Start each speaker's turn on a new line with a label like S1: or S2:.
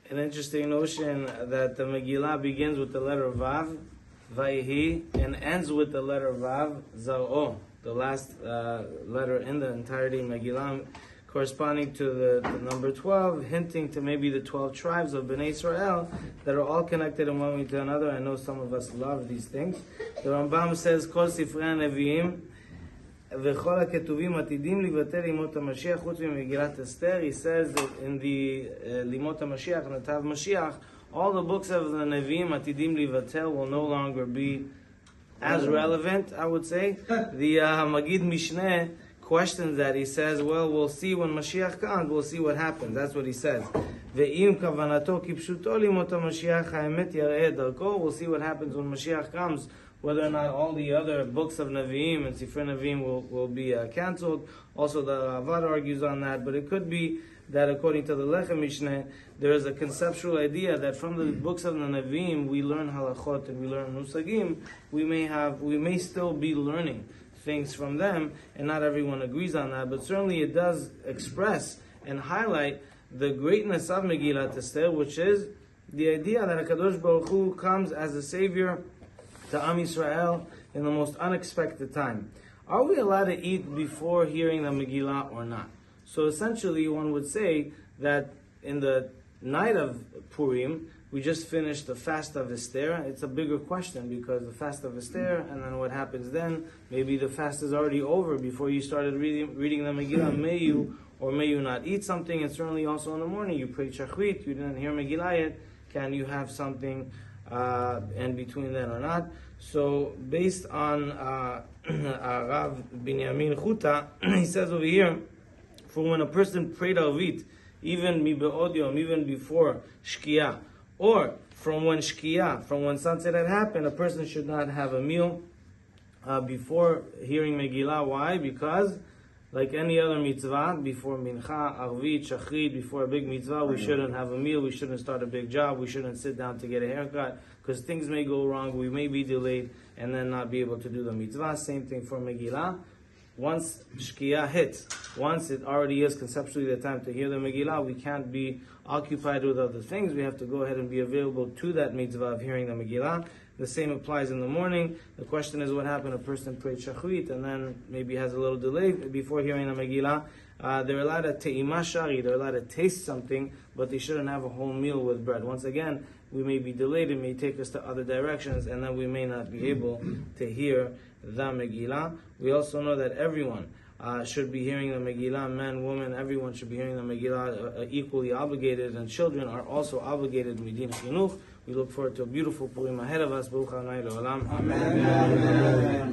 S1: an interesting notion that the Megillah begins with the letter Vav, Vayehi, and ends with the letter Vav, Zar'o, the last letter in the entirety of Megillah, corresponding to the number 12, hinting to maybe the 12 tribes of Bnei Israel that are all connected in one way to another. I know some of us love these things. The Rambam says, Kol Sifrei HaNevi'im v'chol HaKetuvim atidim livater limot HaMashiach chutz Megillat Esther. He says that in the Limot HaMashiach, Natav Mashiach, all the books of the Nevi'im atidim livater will no longer be as relevant, I would say. The Magid Mishneh questions that. He says, well, we'll see when Mashiach comes, we'll see what happens. That's what he says. Ve'im kavanato kipshuto limot HaMashiach ha'emet yareh darko. We'll see what happens when Mashiach comes, whether or not all the other books of Nevi'im and Sifrei Nevi'im will be cancelled. Also, the Ravad argues on that, but it could be that according to the Lechem Mishneh, there is a conceptual idea that from the books of the Nevi'im we learn halachot and we learn musagim. We may still be learning things from them, and not everyone agrees on that, but certainly it does express and highlight the greatness of Megillat Esther, which is the idea that HaKadosh Baruch Hu comes as a savior to Am Yisrael in the most unexpected time. Are we allowed to eat before hearing the Megillah or not? So essentially one would say that in the night of Purim, we just finished the fast of Esther. It's a bigger question because the fast of Esther, and then what happens then? Maybe the fast is already over before you started reading the Megillah. May you or may you not eat something, and certainly also in the morning you prayed Shachrit, you didn't hear Megillah yet. Can you have something in between then or not? So based on Rav Binyamin Chuta, he says over here, for when a person prayed Arvit, even mibe'od yom, even before Shkia, or from when sunset had happened, a person should not have a meal before hearing Megillah. Why? Because, like any other mitzvah, before Mincha, Arvit, Shachrit, before a big mitzvah, we shouldn't have a meal, we shouldn't start a big job, we shouldn't sit down to get a haircut, because things may go wrong, we may be delayed, and then not be able to do the mitzvah. Same thing for Megillah. Once Shkia hits, once it already is conceptually the time to hear the Megillah, we can't be occupied with other things. We have to go ahead and be available to that mitzvah of hearing the Megillah. The same applies in the morning. The question is, what happened? A person prayed Shachrit and then maybe has a little delay before hearing the Megillah. They're allowed to te'imah shari, they're allowed to taste something, but they shouldn't have a whole meal with bread. Once again, we may be delayed, it may take us to other directions, and then we may not be able to hear the Megillah. We also know that everyone should be hearing the Megillah, men, women, everyone should be hearing the Megillah, equally obligated, and children are also obligated midin chinuch. We look forward to a beautiful Purim ahead of us. Baruch Adonai Le'olam. Amen.